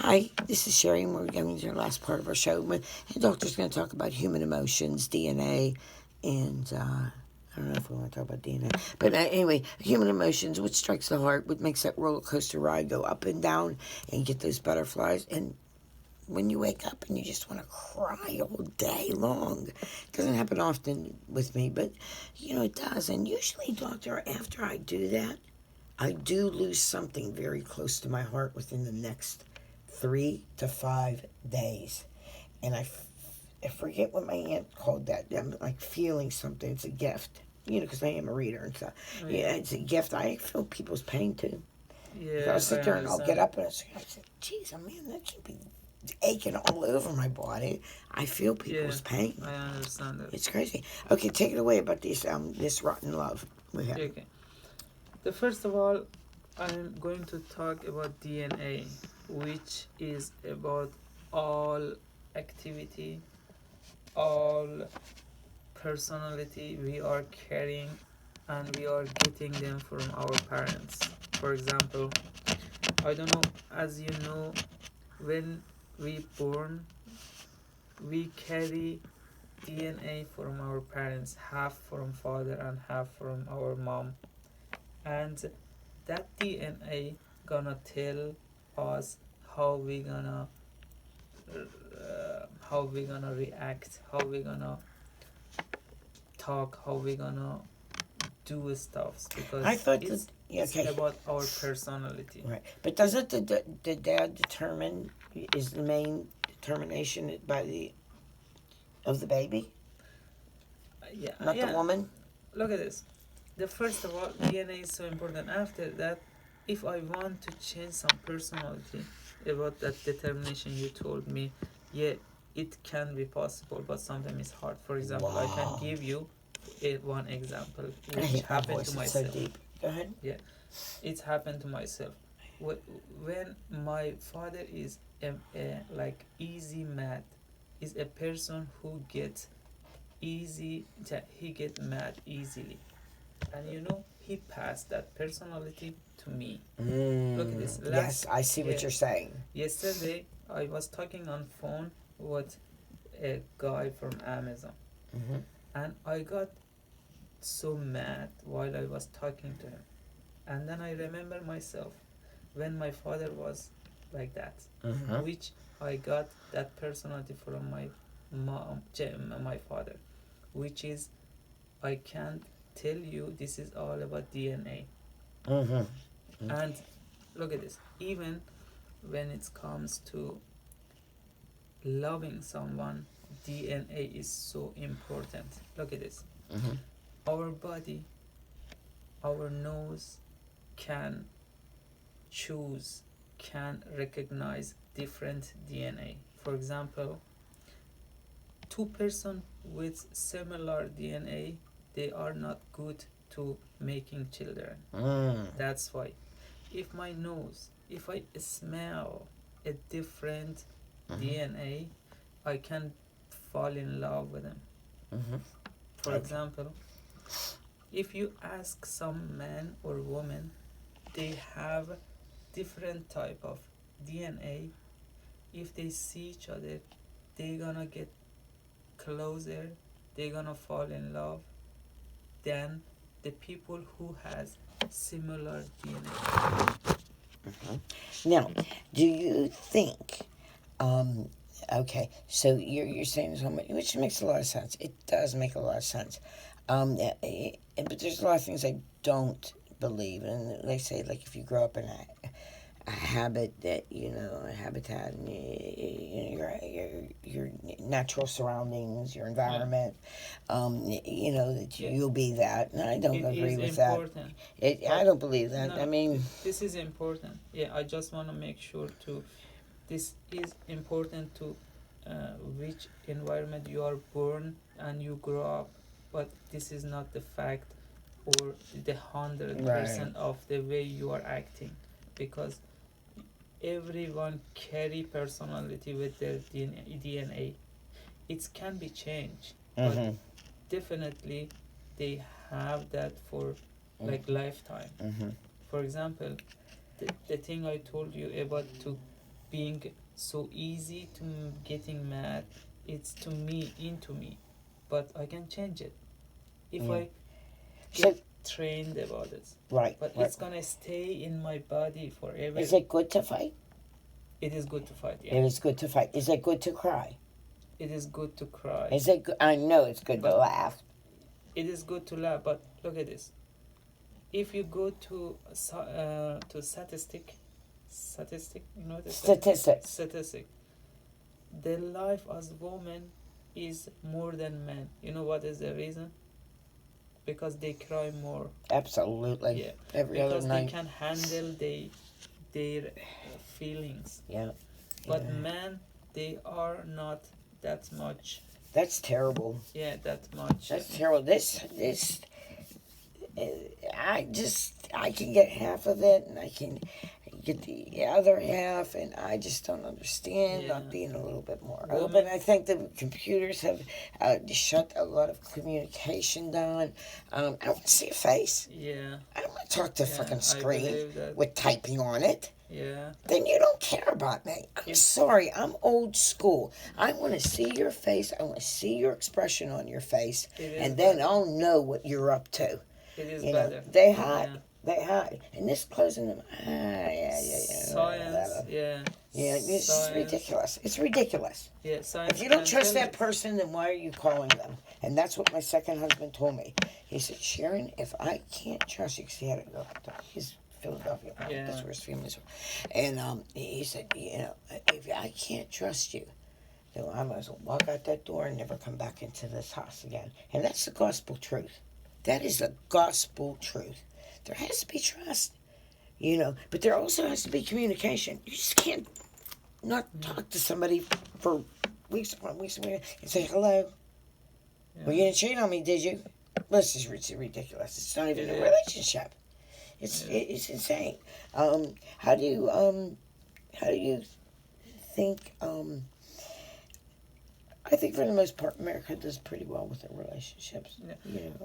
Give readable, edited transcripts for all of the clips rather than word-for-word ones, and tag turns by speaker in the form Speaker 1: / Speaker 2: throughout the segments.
Speaker 1: Hi, this is Sherry, and we're getting to the last part of our show. The doctor's going to talk about human emotions, DNA, and I don't know if we want to talk about DNA. But anyway, human emotions, what strikes the heart, what makes that roller coaster ride go up and down and get those butterflies. And when you wake up and you just want to cry all day long. It doesn't happen often with me, but it does. And usually, doctor, after I do that, I do lose something very close to my heart within the next 3 to 5 days. And I forget what my aunt called that. I'm like feeling something. It's a gift. Because I am a reader and stuff.
Speaker 2: Oh,
Speaker 1: Yeah,
Speaker 2: yeah.
Speaker 1: it's a gift. I feel people's pain too. I'll
Speaker 2: Yeah, I
Speaker 1: sit there and I'll get
Speaker 2: understand.
Speaker 1: up and I say, geez, man, that can't be aching all over my body. I feel
Speaker 2: Yeah,
Speaker 1: people's pain.
Speaker 2: I understand that.
Speaker 1: It's crazy. Okay, take it away about this rotten love we have.
Speaker 2: Okay. The first of all, I'm going to talk about DNA, which is about all activity, all personality we are carrying, and we are getting them from our parents. For example, I don't know, as you know, when we born, we carry DNA from our parents, half from father and half from our mom, and that DNA gonna tell us how we gonna react, how we gonna talk, how we gonna do stuffs,
Speaker 1: I
Speaker 2: because
Speaker 1: thought that, yeah,
Speaker 2: it's
Speaker 1: okay.
Speaker 2: about our personality.
Speaker 1: Right. But doesn't the dad determine, is the main determination by of the baby,
Speaker 2: Yeah,
Speaker 1: not the
Speaker 2: yeah.
Speaker 1: woman?
Speaker 2: Look at this. The first of all, DNA is so important. After that, if I want to change some personality about that determination you told me, yeah, it can be possible, but sometimes it's hard. For example, I can
Speaker 1: Wow.
Speaker 2: give you one example
Speaker 1: I
Speaker 2: which
Speaker 1: hate my
Speaker 2: happened to
Speaker 1: voice. It's so
Speaker 2: myself.
Speaker 1: deep. Go ahead.
Speaker 2: Yeah, it's happened to myself. When my father is like easy mad, is a person who gets easy, he get mad easily, and he passed that personality to me. Look at this.
Speaker 1: Yes, I see
Speaker 2: Yeah,
Speaker 1: what you're saying.
Speaker 2: yesterday I was talking on phone with a guy from Amazon,
Speaker 1: Mm-hmm.
Speaker 2: and I got so mad while I was talking to him, and then I remember myself when my father was like that,
Speaker 1: Mm-hmm.
Speaker 2: which I got that personality from my mom, my father, which is, I can't tell you, this is all about DNA.
Speaker 1: Mm-hmm.
Speaker 2: And look at this. Even when it comes to loving someone, DNA is so important. Look at this.
Speaker 1: Mm-hmm.
Speaker 2: Our body, our nose can choose, can recognize different DNA. For example, two person with similar DNA, they are not good to making children. That's why. If my nose, if I smell a different DNA, I can fall in love with them.
Speaker 1: Mm-hmm.
Speaker 2: For
Speaker 1: Okay.
Speaker 2: example, if you ask some man or woman, they have different type of DNA. If they see each other, they gonna get closer, they gonna fall in love than the people who has similar DNA.
Speaker 1: Now, do you think? Um, okay, so you're saying so much, which makes a lot of sense. It does make a lot of sense. But there's a lot of things I don't believe, and they say like if you grow up in a habit that a habitat, and your natural surroundings, your
Speaker 2: Yeah.
Speaker 1: environment, that
Speaker 2: Yeah.
Speaker 1: you'll be that, and I don't
Speaker 2: It
Speaker 1: agree
Speaker 2: is
Speaker 1: with that.
Speaker 2: important,
Speaker 1: I
Speaker 2: but
Speaker 1: don't believe that. I
Speaker 2: no,
Speaker 1: mean,
Speaker 2: this is important. Yeah, I just want to make sure to, this is important to which environment you are born and you grow up, but this is not the fact or the hundred
Speaker 1: right.
Speaker 2: percent of the way you are acting, because everyone carry personality with their DNA. It can be changed, but
Speaker 1: Mm-hmm.
Speaker 2: definitely they have that for like
Speaker 1: Mm-hmm.
Speaker 2: lifetime.
Speaker 1: Mm-hmm.
Speaker 2: For example, the thing I told you about to being so easy to getting mad. It's to me, into me, but I can change it if
Speaker 1: Yeah.
Speaker 2: I
Speaker 1: So,
Speaker 2: get trained about it.
Speaker 1: right.
Speaker 2: But
Speaker 1: right.
Speaker 2: it's gonna stay in my body forever.
Speaker 1: Is it good to fight?
Speaker 2: It is good to fight. Yeah,
Speaker 1: It is good to fight. Is it good to cry?
Speaker 2: it is good to cry.
Speaker 1: Is it good? I know it's good to
Speaker 2: But-
Speaker 1: laugh.
Speaker 2: It is good to laugh. But look at this. If you go to statistic, you know the
Speaker 1: Statistics.
Speaker 2: the life as woman is more than men. You know what is the reason? Because they cry more.
Speaker 1: Absolutely.
Speaker 2: Yeah.
Speaker 1: Every
Speaker 2: Because
Speaker 1: other
Speaker 2: they
Speaker 1: night.
Speaker 2: can handle their feelings.
Speaker 1: Yeah.
Speaker 2: But
Speaker 1: yeah.
Speaker 2: men, they are not that much.
Speaker 1: That's terrible.
Speaker 2: Yeah, that much.
Speaker 1: That's terrible. This, I can get half of it, and I can get the other half, and I just don't understand
Speaker 2: Yeah.
Speaker 1: not being a little bit more
Speaker 2: Women-
Speaker 1: open. I think the computers have shut a lot of communication down. I want to see a face.
Speaker 2: Yeah.
Speaker 1: I don't want to talk to a
Speaker 2: Yeah,
Speaker 1: fucking
Speaker 2: I
Speaker 1: screen
Speaker 2: believe that.
Speaker 1: with typing on it.
Speaker 2: Yeah.
Speaker 1: Then you don't care about me. I'm sorry. I'm old school. I want to see your face. I want to see your expression on your face,
Speaker 2: It is
Speaker 1: and then
Speaker 2: better.
Speaker 1: I'll know what you're up to.
Speaker 2: It is
Speaker 1: You know,
Speaker 2: better.
Speaker 1: they hide.
Speaker 2: Yeah.
Speaker 1: They hide. And this closing them. Yeah.
Speaker 2: Science. Yeah.
Speaker 1: Yeah, it's just
Speaker 2: Science.
Speaker 1: ridiculous. It's ridiculous.
Speaker 2: Yeah. Science.
Speaker 1: If you don't
Speaker 2: can
Speaker 1: trust
Speaker 2: tell
Speaker 1: that person, then why are you calling them? And that's what my second husband told me. He said, Sharon, if I can't trust you, because he had to go, he's Philadelphia.
Speaker 2: Yeah.
Speaker 1: That's where his family's from. And he said, if I can't trust you, then I might as well walk out that door and never come back into this house again. And that's the gospel truth. That is the gospel truth. There has to be trust, but there also has to be communication. You just can't not talk to somebody for weeks upon weeks and say hello.
Speaker 2: Yeah.
Speaker 1: Well, you didn't cheat on me, did you? This is ridiculous. It's not even a
Speaker 2: Yeah.
Speaker 1: relationship. It's insane. How do you think? I think for the most part, America does pretty well with their relationships.
Speaker 2: Yeah.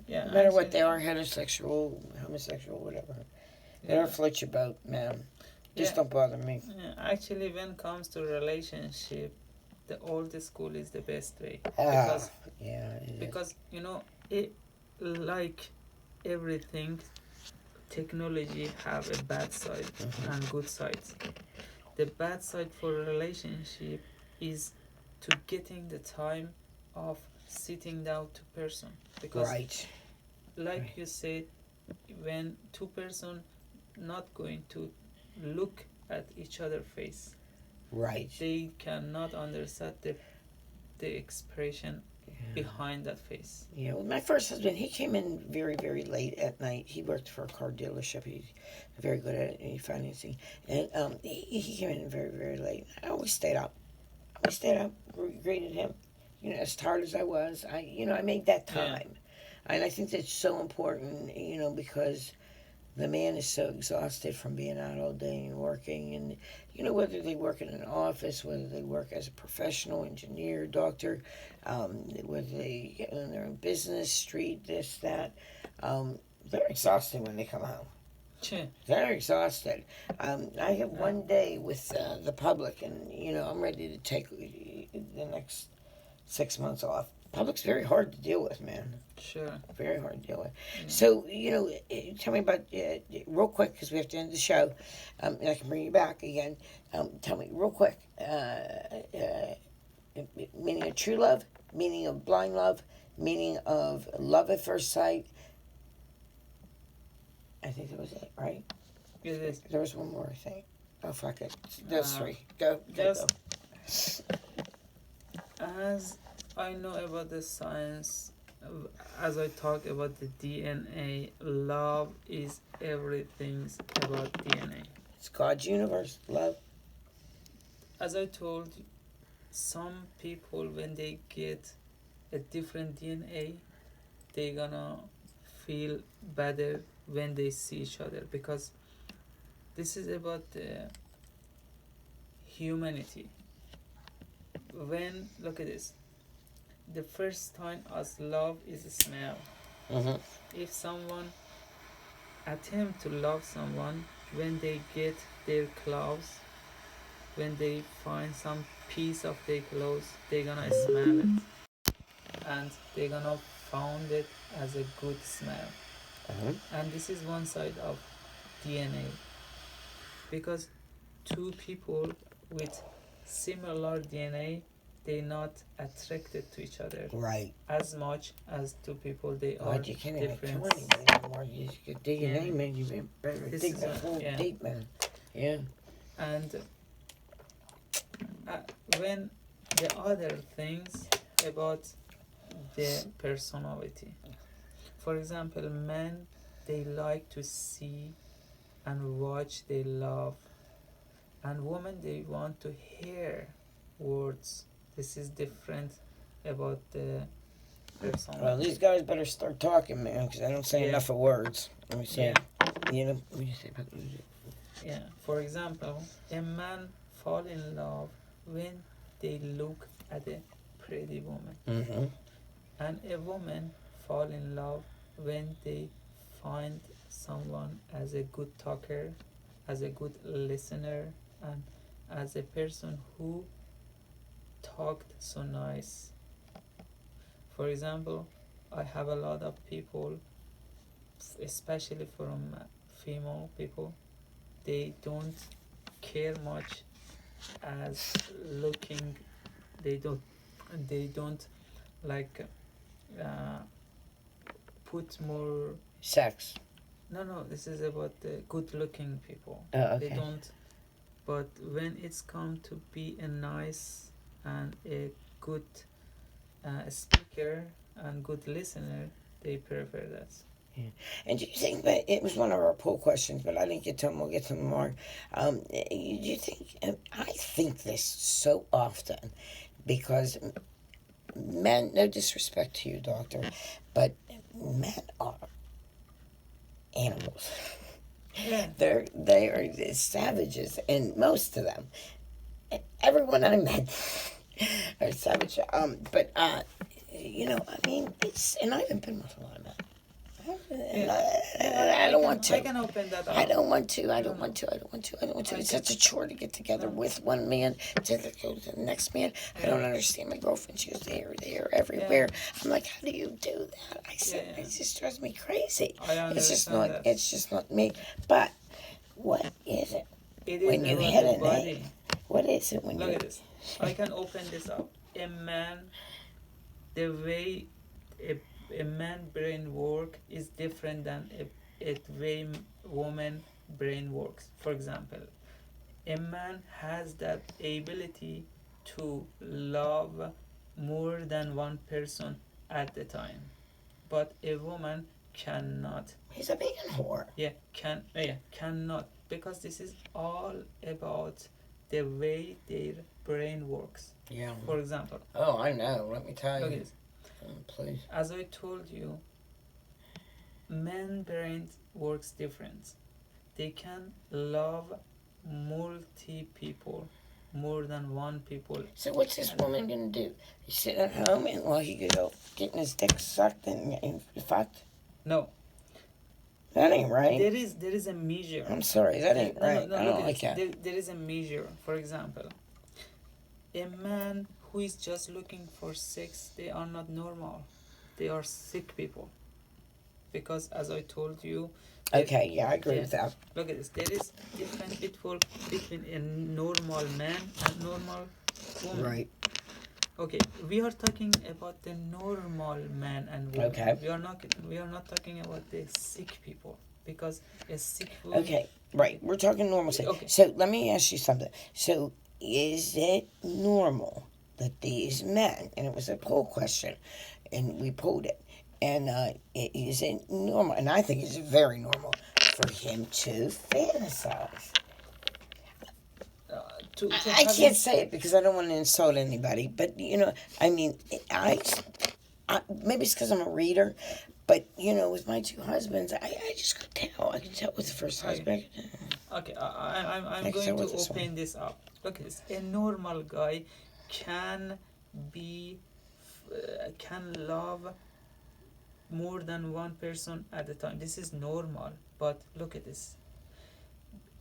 Speaker 2: Yeah,
Speaker 1: No matter what
Speaker 2: actually-
Speaker 1: they are, heterosexual, homosexual, whatever. They
Speaker 2: Yeah.
Speaker 1: don't float your boat, man. Just
Speaker 2: Yeah.
Speaker 1: don't bother me.
Speaker 2: Yeah, actually, when it comes to relationship, the old school is the best way
Speaker 1: Yeah, it is.
Speaker 2: because it, like everything, technology have a bad side and good sides. The bad side for a relationship is to getting the time of sitting down to person, because
Speaker 1: Right.
Speaker 2: like
Speaker 1: Right.
Speaker 2: you said, when two person not going to look at each other face,
Speaker 1: Right.
Speaker 2: they cannot understand the expression behind that face.
Speaker 1: Yeah, well, my first husband, he came in very, very late at night. He worked for a car dealership. He's very good at financing. And he came in very, very late. I always stayed up. Greeted him. As tired as I was, I made that time. And I think that's so important, because the man is so exhausted from being out all day and working. And, whether they work in an office, whether they work as a professional engineer, doctor, whether they get in their own business, street, this, that, they're exhausted when they come home. They're exhausted. I have one day with the public, and I'm ready to take the next 6 months off. Public's very hard to deal with, man.
Speaker 2: Sure.
Speaker 1: Very hard to deal with. So, tell me about, real quick, because we have to end the show, and I can bring you back again. Tell me real quick, meaning of true love, meaning of blind love, meaning of love at first sight. I think that was it, right?
Speaker 2: It is.
Speaker 1: There was one more, I think. Oh, fuck it. Those three. Go.
Speaker 2: As I know about the science, as I talk about the DNA, love is everything about DNA.
Speaker 1: It's God's universe. Love.
Speaker 2: As I told you, some people, when they get a different DNA, they gonna feel better when they see each other, because this is about the humanity. When, look at this, the first time as love is a smell.
Speaker 1: Mm-hmm.
Speaker 2: If someone attempt to love someone, when they get their clothes, when they find some piece of their clothes, they're gonna smell it, and they're gonna found it as a good smell.
Speaker 1: Uh-huh.
Speaker 2: And this is one side of DNA, because two people with similar DNA, they're not attracted to each other
Speaker 1: Right.
Speaker 2: as much as two people they are
Speaker 1: God, you can't even
Speaker 2: different.
Speaker 1: kill anybody anymore. You just get DNA,
Speaker 2: Yeah.
Speaker 1: man. You better
Speaker 2: This
Speaker 1: dig
Speaker 2: is
Speaker 1: that hole
Speaker 2: yeah.
Speaker 1: deep, man. Yeah.
Speaker 2: And when the other things about the personality, for example, men, they like to see and watch, they love, and women, they want to hear words. This is different about the personality.
Speaker 1: Well, these guys better start talking, man, because I don't say
Speaker 2: Yeah.
Speaker 1: enough of words. Let me say,
Speaker 2: Yeah.
Speaker 1: you know, what do you say about
Speaker 2: Yeah, for example, a man fall in love when they look at a pretty woman,
Speaker 1: Mm-hmm.
Speaker 2: and a woman fall in love when they find someone as a good talker, as a good listener, and as a person who talked so nice. For example, I have a lot of people, especially from female people, they don't care much as looking, they don't like uh, put more.
Speaker 1: sex?
Speaker 2: No, this is about the good looking people.
Speaker 1: Oh, okay.
Speaker 2: They don't, but when it's come to be a nice and a good speaker and good listener, they prefer that.
Speaker 1: And do you think that it was one of our poll questions, but I didn't get to them. We'll get to them more. Do you think? I think this so often because men. No disrespect to you, doctor, but men are animals.
Speaker 2: Yeah.
Speaker 1: They are savages, and most of them, everyone I met, are savage. But you know, I mean, it's and I haven't been with a lot of men. I don't want to.
Speaker 2: I can open that up.
Speaker 1: I don't want to. I don't want to. It's such a chore to get together with one man to go to the next man. I don't understand. My girlfriend, she goes there, everywhere. I'm like, how do you do that? I said, it just drives me crazy. It's just not.
Speaker 2: That.
Speaker 1: It's just not me. But what is it?
Speaker 2: It
Speaker 1: When
Speaker 2: is
Speaker 1: you
Speaker 2: about
Speaker 1: hit
Speaker 2: the
Speaker 1: a
Speaker 2: body.
Speaker 1: name, what is it when
Speaker 2: Look
Speaker 1: you?
Speaker 2: at this. I can open this up. A man, the way a man brain work is different than a way woman brain works. For example, a man has that ability to love more than one person at the time, but a woman cannot.
Speaker 1: He's a vegan whore.
Speaker 2: Cannot, because this is all about the way their brain works.
Speaker 1: Yeah.
Speaker 2: For example,
Speaker 1: Oh, I know. Let me tell
Speaker 2: look
Speaker 1: you.
Speaker 2: at this.
Speaker 1: Please.
Speaker 2: As I told you, men brain works different. They can love multi people more than one people.
Speaker 1: So what's this woman gonna do? He sit at home and while he could go getting his dick sucked and fucked?
Speaker 2: No,
Speaker 1: That ain't right.
Speaker 2: there is a measure.
Speaker 1: I'm sorry, that ain't right. I don't like that.
Speaker 2: There is a measure. For example, a man who is just looking for sex, they are not normal. They are sick people. Because as I told you,
Speaker 1: Okay, yeah, I agree with that.
Speaker 2: look at this. There is difference between a normal man and normal woman.
Speaker 1: Right.
Speaker 2: Okay, we are talking about the normal man and woman.
Speaker 1: Okay.
Speaker 2: We are not talking about the sick people, because a sick woman.
Speaker 1: Okay, right. We're talking normalcy.
Speaker 2: Okay.
Speaker 1: So let me ask you something. So is it normal that these men, and it was a poll question, and we polled it, and is it normal, and I think it's very normal for him to fantasize? I can't say it because I don't want to insult anybody, but you know, I mean, I maybe it's because I'm a reader, but you know, with my two husbands, I just could tell. I could tell with the first husband.
Speaker 2: Okay, I'm going to open this up. Look at this. A normal guy can love more than one person at a time. This is normal. But look at this.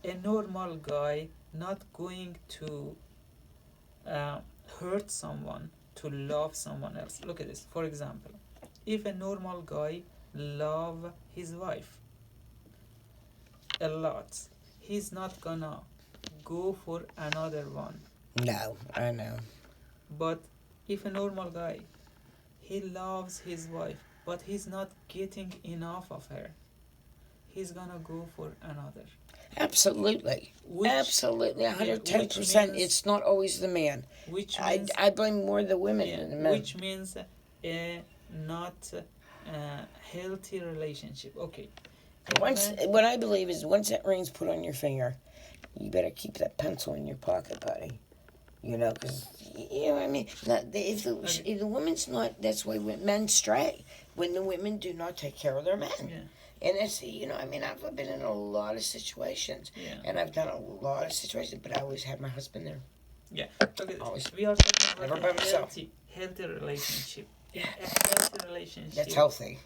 Speaker 2: A normal guy not going to hurt someone to love someone else. Look at this. For example, if a normal guy love his wife a lot, he's not gonna go for another one.
Speaker 1: No, I know.
Speaker 2: But if a normal guy, he loves his wife, but he's not getting enough of her, he's gonna go for another.
Speaker 1: Absolutely.
Speaker 2: Which,
Speaker 1: Absolutely.
Speaker 2: which
Speaker 1: 110%.
Speaker 2: means,
Speaker 1: It's not always the man.
Speaker 2: which
Speaker 1: I,
Speaker 2: means,
Speaker 1: I blame more the women
Speaker 2: yeah,
Speaker 1: than the men.
Speaker 2: which means a not healthy relationship. Okay.
Speaker 1: Once, what I believe is once that ring's put on your finger, you better keep that pencil in your pocket, buddy. You know, because, you know what I mean? If the woman's not, that's why men stray. When the women do not take care of their men.
Speaker 2: Yeah.
Speaker 1: And it's, you know, I mean, I've been in a lot of situations.
Speaker 2: Yeah.
Speaker 1: And I've done a lot of situations, but I always had my husband there.
Speaker 2: Yeah. Okay.
Speaker 1: Always.
Speaker 2: We are talking
Speaker 1: Never
Speaker 2: about
Speaker 1: by
Speaker 2: a
Speaker 1: myself.
Speaker 2: healthy relationship. In a healthy relationship.
Speaker 1: That's healthy.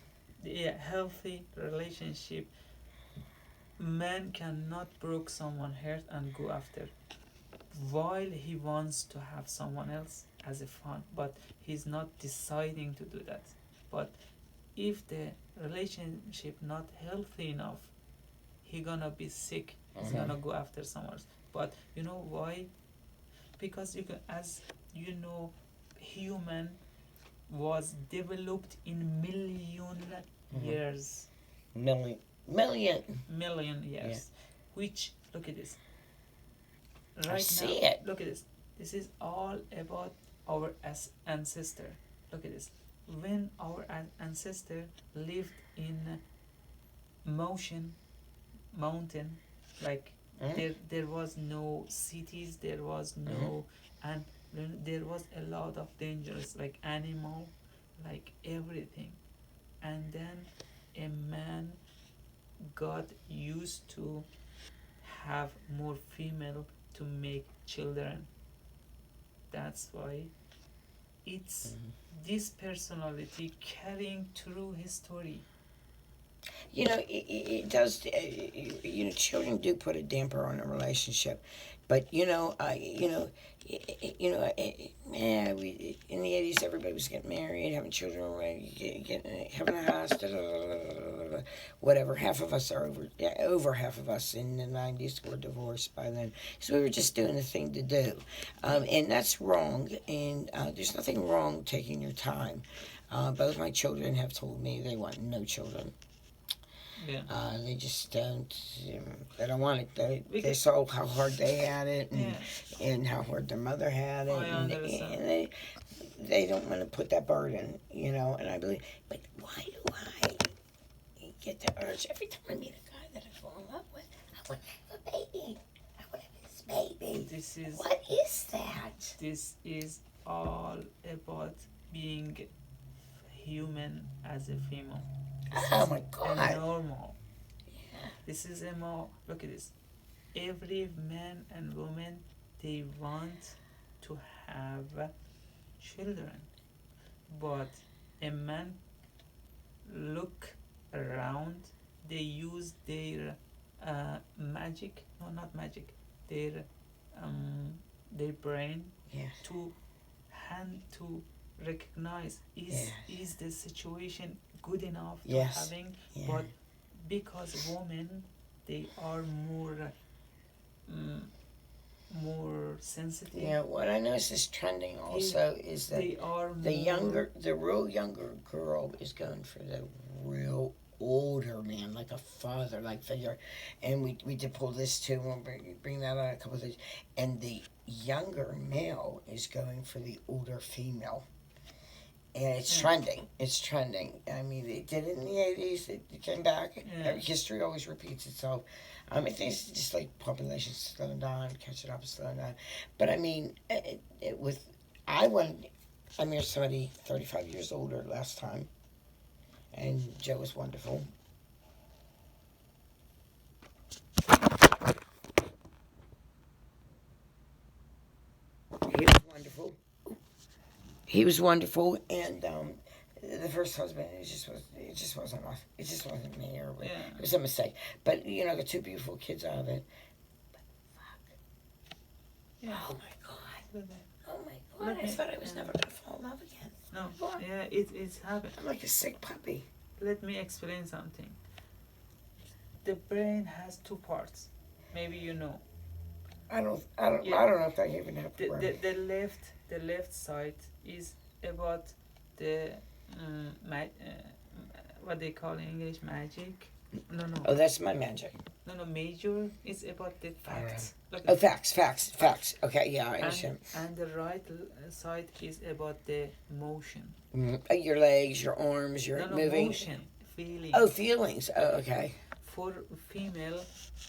Speaker 2: Yeah, healthy relationship. Man cannot break someone heart and go after, while he wants to have someone else as a fun, but he's not deciding to do that. But if the relationship not healthy enough, he gonna be sick. He's gonna go after someone else. But you know why? Because you can, as you know, human was developed in million years,
Speaker 1: Million.
Speaker 2: million years, which, look at this. Right
Speaker 1: I see
Speaker 2: now,
Speaker 1: it.
Speaker 2: look at this. This is all about our ancestor. Look at this. When our ancestor lived in mountain, like there was no cities, there was no, and there was a lot of dangers, like animal, like everything, and then a man got used to have more female to make children. That's why it's this personality carrying through history.
Speaker 1: You know, it does. You know, children do put a damper on a relationship, but you know, yeah, we in the '80s everybody was getting married, having children, having a house, whatever. Half of us are over half of us in the '90s were divorced by then, so we were just doing the thing to do, and that's wrong. And there's nothing wrong taking your time. Both my children have told me they want no children.
Speaker 2: Yeah.
Speaker 1: They just don't. They don't want it. They saw how hard they had it, and how hard their mother had it, and they don't want to put that burden, you know. And I believe, but why do I get the urge every time I meet a guy that I fall in love with? I want to have a baby. I want to have this baby. What is that?
Speaker 2: This is all about being human as a female.
Speaker 1: Oh my God.
Speaker 2: And normal. Yeah. This is a more, look at this. Every man and woman, they want to have children. But a man look around, they use their magic, no, not magic, their brain to recognize is the situation good enough to having, but because women, they are more sensitive.
Speaker 1: Yeah, what I notice is trending also is that
Speaker 2: they are
Speaker 1: the real younger girl is going for the real older man, like a father-like figure, and we did pull this too. We'll bring that on a couple of things, and the younger male is going for the older female. And it's trending. It's trending. I mean, they did it in the 80s. It came back. History always repeats itself. I think it's just like population slowing down, catching up and slowing down. But I mean, I married somebody 35 years older last time. And Joe was wonderful. He was wonderful, and the first husband, it just wasn't us. It just wasn't me, or it was a mistake. But you know, I got two beautiful kids out of it. But
Speaker 2: Yeah.
Speaker 1: Oh my God.
Speaker 2: Look at
Speaker 1: Oh my
Speaker 2: Let
Speaker 1: God. I
Speaker 2: me-
Speaker 1: thought I was
Speaker 2: yeah.
Speaker 1: never going to fall in love again.
Speaker 2: No,
Speaker 1: What?
Speaker 2: yeah, it's happened.
Speaker 1: I'm like a sick puppy.
Speaker 2: Let me explain something. The brain has two parts. Maybe you know.
Speaker 1: I don't
Speaker 2: Yeah.
Speaker 1: know if I even have
Speaker 2: The,
Speaker 1: to
Speaker 2: the, the left the left side is about the what they call in English magic. No,
Speaker 1: Oh, that's my magic.
Speaker 2: no. Major is about the facts. Look
Speaker 1: Oh,
Speaker 2: at
Speaker 1: facts. Okay, yeah, I understand.
Speaker 2: and the right side is about the motion.
Speaker 1: Your legs, your arms, your
Speaker 2: No,
Speaker 1: moving.
Speaker 2: motion, feeling.
Speaker 1: Oh, feelings. Oh, okay.
Speaker 2: For female,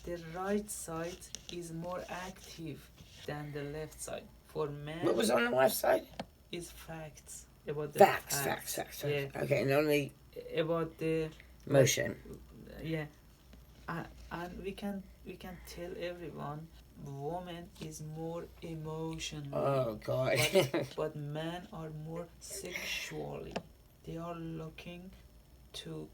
Speaker 2: the right side is more active than the left side. For men,
Speaker 1: What was on the left side?
Speaker 2: is facts about the
Speaker 1: Facts.
Speaker 2: Yeah,
Speaker 1: Okay, and only
Speaker 2: about the
Speaker 1: motion.
Speaker 2: yeah, and we can tell everyone, woman is more emotional.
Speaker 1: Oh God.
Speaker 2: But men are more sexually. They are looking to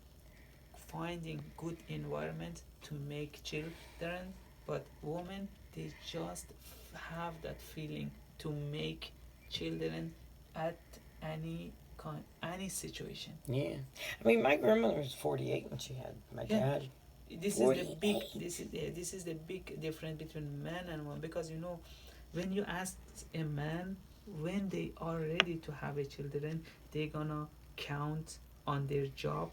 Speaker 2: finding good environment to make children, but women, they just have that feeling to make children at any situation.
Speaker 1: Yeah. I mean, my grandmother was 48 when she had my
Speaker 2: Yeah.
Speaker 1: dad.
Speaker 2: This is the
Speaker 1: 48.
Speaker 2: this is the big difference between man and woman, because you know, when you ask a man when they are ready to have a children, they gonna count on their job,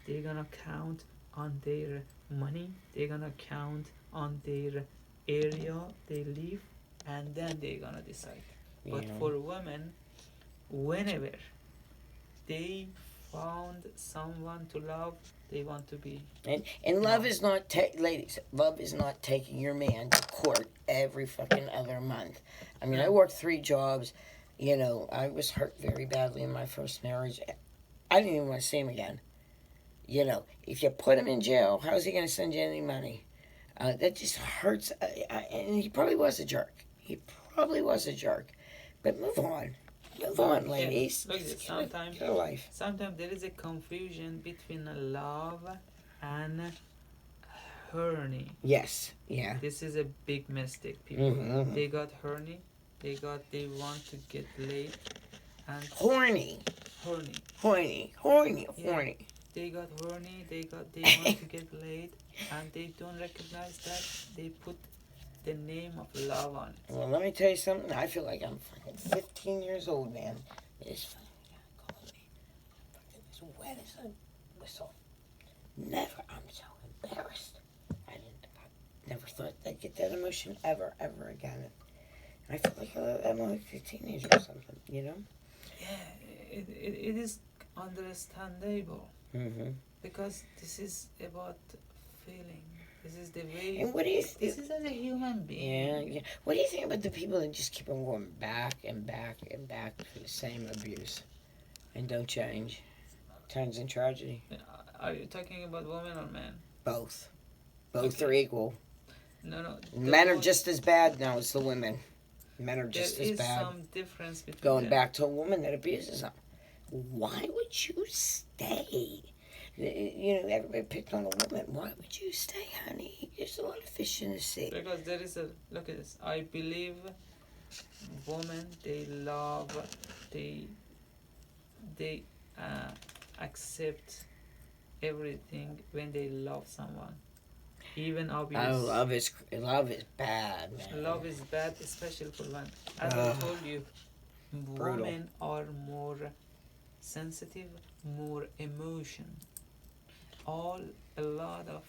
Speaker 2: they're gonna count on their money, they're gonna count on their area they live, and then they're gonna decide. But
Speaker 1: Yeah.
Speaker 2: for women, whenever they found someone to love, they want to be.
Speaker 1: And love is not ladies. Love is not taking your man to court every fucking other month. I mean, I worked 3 jobs. You know, I was hurt very badly in my first marriage. I didn't even want to see him again. You know, if you put him in jail, how's he going to send you any money? That just hurts. And he probably was a jerk. But move on. Move on, ladies.
Speaker 2: Yeah, look, sometimes
Speaker 1: Get a life.
Speaker 2: Sometimes there is a confusion between love and horny.
Speaker 1: Yes. Yeah.
Speaker 2: This is a big mistake. People,
Speaker 1: Mhm.
Speaker 2: they got horny. They want to get laid, and
Speaker 1: Horny.
Speaker 2: horny.
Speaker 1: Horny.
Speaker 2: They got horny. They want to get laid, and they don't recognize that they put the name of love on it.
Speaker 1: Well, let me tell you something. I feel like I'm fucking 15 years old, man. This fucking guy called me fucking as wet as a whistle. Never. I'm so embarrassed. I never thought I'd get that emotion ever again. I feel like I'm like a teenager or something, you know?
Speaker 2: Yeah, it is understandable,
Speaker 1: Mm-hmm.
Speaker 2: because this is about feeling. This is the way.
Speaker 1: And what do you
Speaker 2: This is as a human being.
Speaker 1: Yeah. What do you think about the people that just keep on going back and back for the same abuse and don't change? Turns in tragedy.
Speaker 2: Are you talking about women or men?
Speaker 1: Both. Both
Speaker 2: Okay.
Speaker 1: are equal.
Speaker 2: No.
Speaker 1: Men are just as bad now as the women. Men are just
Speaker 2: There
Speaker 1: as
Speaker 2: is
Speaker 1: bad.
Speaker 2: some difference between
Speaker 1: Going
Speaker 2: them.
Speaker 1: back to a woman that abuses them. Why would you stay? You know, everybody picked on a woman. Why would you stay, honey? There's a lot of fish in the sea.
Speaker 2: Because there is a look at this. I believe women, they love, they accept everything when they love someone, even abuse.
Speaker 1: Oh, love is bad, man.
Speaker 2: Love is bad, especially for women. As I told you,
Speaker 1: Brutal.
Speaker 2: women are more sensitive, more emotion. A lot of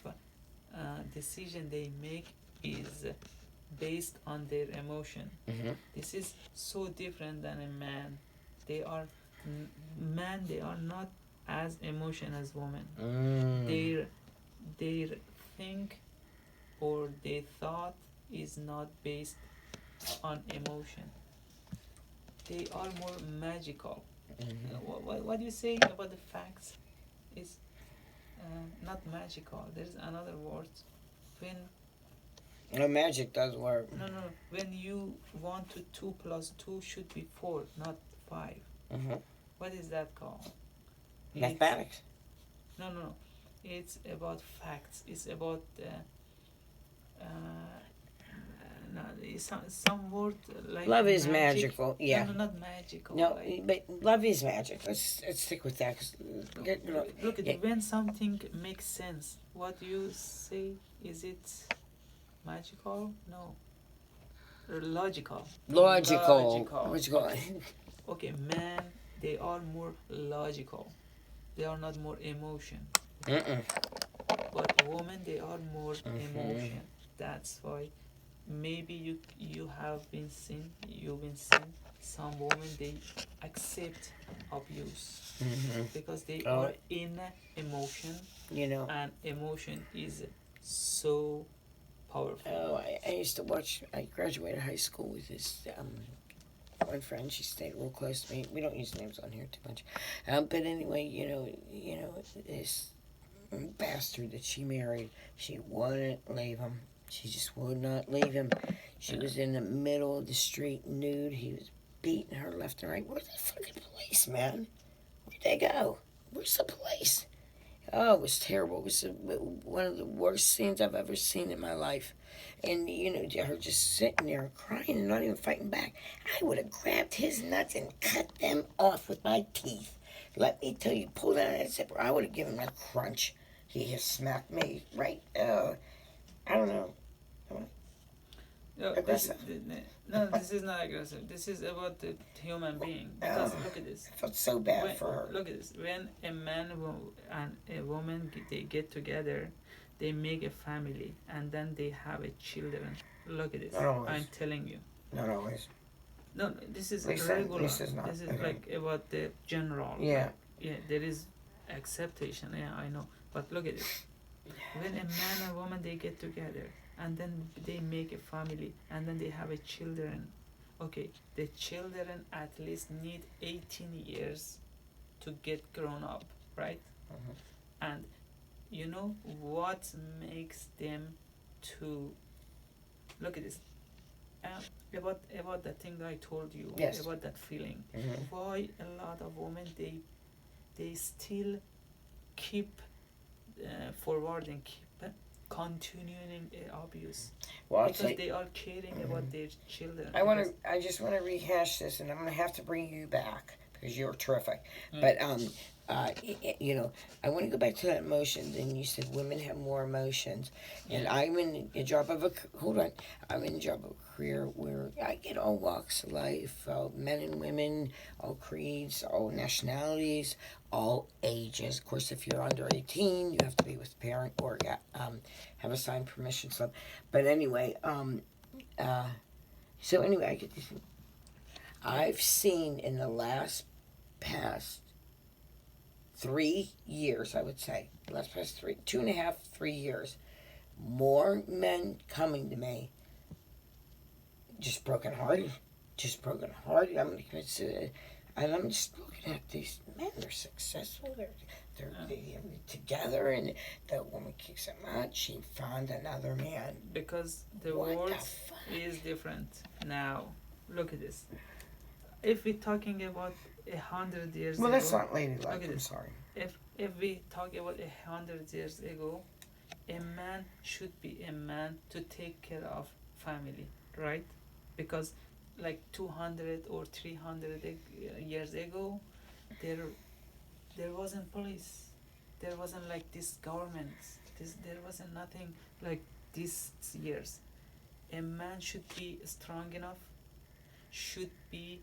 Speaker 2: decision they make is based on their emotion.
Speaker 1: Mm-hmm.
Speaker 2: This is so different than a man. They are man. They are not as emotion as women. Their think or their thought is not based on emotion. They are more magical.
Speaker 1: Mm-hmm.
Speaker 2: What do you say about the facts? Is not magical. There's another word. When
Speaker 1: No, magic does work.
Speaker 2: no. When you want to 2 plus 2 should be 4, not 5.
Speaker 1: Mm-hmm.
Speaker 2: What is that called?
Speaker 1: Mathematics.
Speaker 2: No. It's about facts. It's about no, some word like
Speaker 1: Love is
Speaker 2: magic.
Speaker 1: magical. Yeah.
Speaker 2: No, not magical.
Speaker 1: No,
Speaker 2: like,
Speaker 1: but love is magic. Let's stick with that. 'Cause
Speaker 2: look at
Speaker 1: yeah.
Speaker 2: when something makes sense. What you say, is it magical? No, logical.
Speaker 1: Logical.
Speaker 2: Okay, men, they are more logical. They are not more emotion.
Speaker 1: Mm-mm.
Speaker 2: But women, they are more
Speaker 1: Mm-hmm.
Speaker 2: emotion. That's why maybe you've been seen some women, they accept abuse
Speaker 1: Mm-hmm.
Speaker 2: because they
Speaker 1: Oh.
Speaker 2: are in emotion,
Speaker 1: You know.
Speaker 2: and emotion is so powerful.
Speaker 1: Oh, I used to watch. I graduated high school with this one friend. She stayed real close to me. We don't use names on here too much, but anyway, you know, this bastard that she married, she wouldn't leave him. She just would not leave him. She was in the middle of the street nude. He was beating her left and right. Where's the fucking police, man? Where'd they go? Where's the police? Oh, it was terrible. It was one of the worst scenes I've ever seen in my life. And, you know, her just sitting there crying and not even fighting back. I would have grabbed his nuts and cut them off with my teeth. Let me tell you, pull down that zipper. I would have given him a crunch. He has smacked me right. I don't know.
Speaker 2: No,
Speaker 1: Aggressive.
Speaker 2: this is not aggressive. This is about the human being. Because look at this.
Speaker 1: I felt so bad for her.
Speaker 2: Look at this. When a man and a woman they get together, they make a family, and then they have a children. Look at this.
Speaker 1: Not always.
Speaker 2: I'm telling you.
Speaker 1: Not always.
Speaker 2: No, this is
Speaker 1: Lisa,
Speaker 2: regular.
Speaker 1: Lisa's not.
Speaker 2: This is
Speaker 1: Okay.
Speaker 2: like about the general.
Speaker 1: Yeah.
Speaker 2: Like, yeah, there is acceptation. Yeah, I know. But look at it. When a man and woman they get together, and then they make a family, and then they have a children. Okay, the children at least need 18 years to get grown up, right?
Speaker 1: Mhm.
Speaker 2: And you know what makes them to look at this, about that thing that I told you,
Speaker 1: Yes.
Speaker 2: about that feeling.
Speaker 1: Mhm.
Speaker 2: Why a lot of women they still keep forward and keep continuing abuse
Speaker 1: Well, I'll
Speaker 2: because
Speaker 1: tell you,
Speaker 2: they are caring about their children.
Speaker 1: I just want to rehash this, and I'm going to have to bring you back because you're terrific.
Speaker 2: Mm.
Speaker 1: But you know, I want to go back to that emotions, and you said women have more emotions, and I'm in a job of I'm in a job of a career where I get all walks of life, men and women, all creeds, all nationalities, all ages. Of course, if you're under 18, you have to be with a parent or have a signed permission slip. But anyway, so anyway, I get these. I've seen in the past 3 years, I would say, past 2.5, 3 years, more men coming to me, just brokenhearted. I'm going to commit suicide. And I'm just looking at these men. They're successful. They're together, and the woman kicks him out. She found another man.
Speaker 2: Because the
Speaker 1: What
Speaker 2: world
Speaker 1: the fuck?
Speaker 2: is different now. Look at this. If we're talking about 100 years
Speaker 1: Well,
Speaker 2: ago,
Speaker 1: that's not ladylike.
Speaker 2: Look at
Speaker 1: I'm
Speaker 2: this.
Speaker 1: sorry.
Speaker 2: if we talk about 100 years ago, a man should be a man to take care of family, right? Because like 200 or 300 years ago, there wasn't police, there wasn't like this government, there wasn't nothing like these years. A man should be strong enough, should be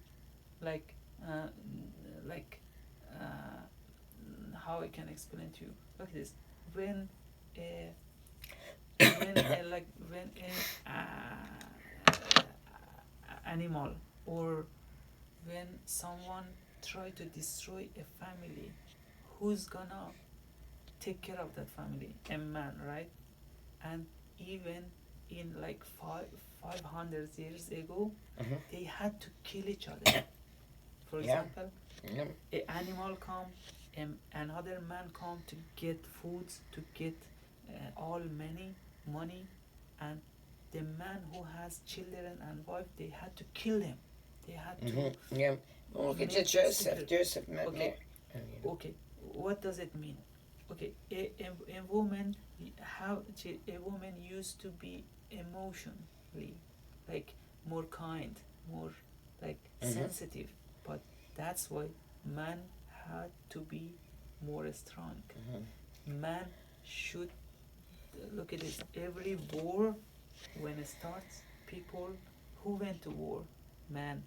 Speaker 2: like uh, like uh, how I can explain to you. Look at this. When a when animal, or when someone try to destroy a family, who's gonna take care of that family? A man, right? And even in like 500 years ago,
Speaker 1: Mhm.
Speaker 2: they had to kill each other. For
Speaker 1: Yeah.
Speaker 2: example,
Speaker 1: Yeah.
Speaker 2: a animal come, another man come to get foods, to get all money, and the man who has children and wife, they had to kill them. They had to.
Speaker 1: Mm-hmm. Yeah. Well, look at
Speaker 2: make
Speaker 1: Joseph.
Speaker 2: secret.
Speaker 1: Joseph.
Speaker 2: Okay. Okay, what does it mean? Okay, a woman, a woman used to be emotionally like more kind, more like
Speaker 1: Mhm.
Speaker 2: sensitive. But that's why man had to be more strong. Man should look at this. Every war, when it starts, people who went to war, man,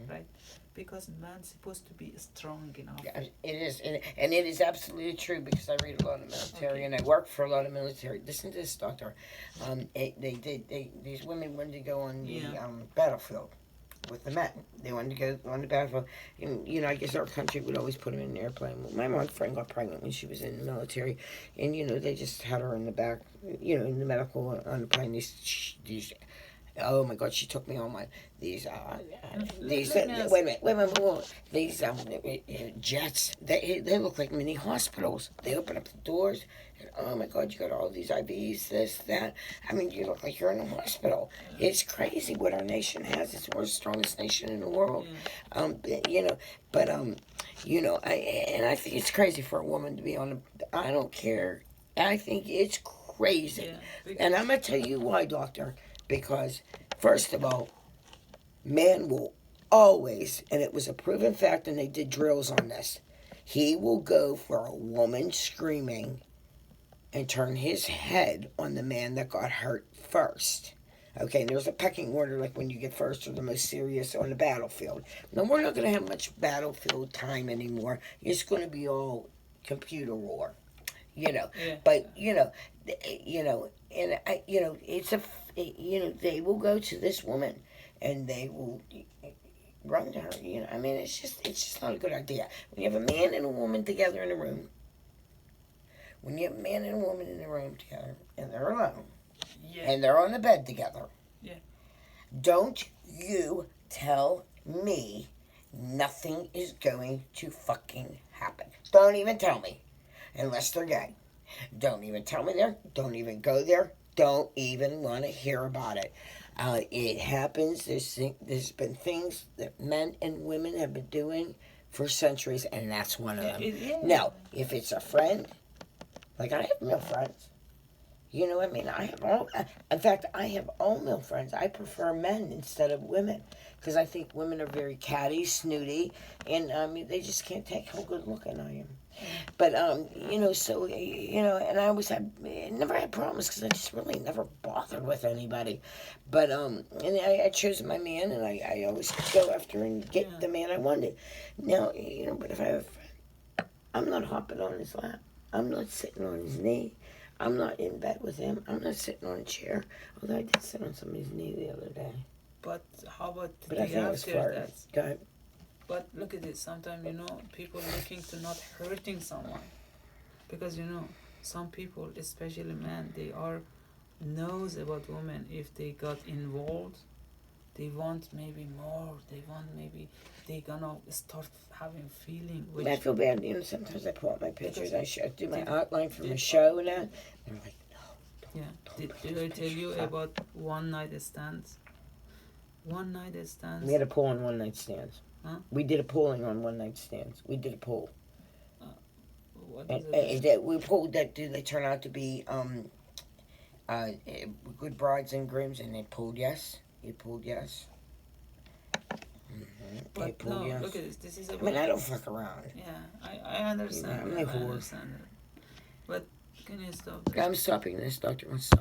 Speaker 2: right? Because man's supposed to be strong enough.
Speaker 1: Yeah, it is, and it is absolutely true because I read a lot of military
Speaker 2: Okay.
Speaker 1: and I work for a lot of military. Listen to this, doctor. These women wanted to go on the
Speaker 2: Yeah.
Speaker 1: battlefield with the men. They wanted to go on the battlefield. And, I guess our country would always put them in an airplane. My mom's friend got pregnant when she was in the military, and, they just had her in the back, in the medical on the plane. These oh my God, she took me on these
Speaker 2: let me ask-
Speaker 1: wait a minute. These jets. They look like mini hospitals. They open up the doors, and oh my God, you got all these IVs, this, that. I mean, you look like you're in a hospital. It's crazy what our nation has. We're the strongest nation in the world. I think it's crazy for a woman to be on a. I don't care. I think it's crazy.
Speaker 2: Yeah.
Speaker 1: And I'm going to tell you why, doctor. Because, first of all, man will always, and it was a proven fact, and they did drills on this, he will go for a woman screaming and turn his head on the man that got hurt first. Okay, and there's a pecking order, like when you get first or the most serious on the battlefield. Now, we're not going to have much battlefield time anymore. It's going to be all computer war.
Speaker 2: Yeah.
Speaker 1: But and it's they will go to this woman, and they will run to her. I mean, it's just not a good idea. When you have a man and a woman together in a room, when you have a man and a woman in a room together, and they're alone,
Speaker 2: Yeah.
Speaker 1: and they're on the bed together,
Speaker 2: Yeah.
Speaker 1: don't you tell me nothing is going to fucking happen. Don't even tell me. Unless they're gay. Don't even tell me there. Don't even go there. Don't even want to hear about it. It happens. There's been things that men and women have been doing for centuries, and that's one of them.
Speaker 2: Yeah.
Speaker 1: Now, if it's a friend, like I have male friends. You know what I mean? In fact, I have all male friends. I prefer men instead of women because I think women are very catty, snooty, and they just can't take how good looking I am. But and I always never had problems because I just really never bothered with anybody. But and I chose my man, and I always go after and get the man I wanted. Now, but if I have a friend, I'm not hopping on his lap. I'm not sitting on his knee. I'm not in bed with him. I'm not sitting on a chair. Although I did sit on somebody's knee the other day.
Speaker 2: But how about the
Speaker 1: But I
Speaker 2: day
Speaker 1: think it was
Speaker 2: after
Speaker 1: far.
Speaker 2: that?
Speaker 1: Go ahead.
Speaker 2: But look at it. Sometimes people looking to not hurting someone, because some people, especially men, they are knows about women. If they got involved, they want maybe more. They want maybe they gonna start having feeling. Which
Speaker 1: I feel bad. Sometimes I pull out my pictures. I do my
Speaker 2: Did-
Speaker 1: outline from the
Speaker 2: did-
Speaker 1: show and that. They're like, no.
Speaker 2: yeah.
Speaker 1: Don't
Speaker 2: Did,
Speaker 1: put
Speaker 2: did
Speaker 1: those
Speaker 2: I tell you
Speaker 1: pictures up.
Speaker 2: about one night stands? One night stands.
Speaker 1: We had a poll on one night stands.
Speaker 2: Huh?
Speaker 1: We did a polling on one night stands. We did a poll.
Speaker 2: What
Speaker 1: And,
Speaker 2: is it?
Speaker 1: we polled that do they turn out to be good brides and grooms, and they pulled yes. You pulled yes. They
Speaker 2: But
Speaker 1: pulled
Speaker 2: no,
Speaker 1: yes.
Speaker 2: look at this. This is
Speaker 1: I
Speaker 2: about.
Speaker 1: mean, I don't fuck around.
Speaker 2: Yeah, I understand.
Speaker 1: I'm
Speaker 2: that,
Speaker 1: a
Speaker 2: I
Speaker 1: whore.
Speaker 2: understand that. But can you stop?
Speaker 1: I'm stopping this, Doctor. I'm stopping.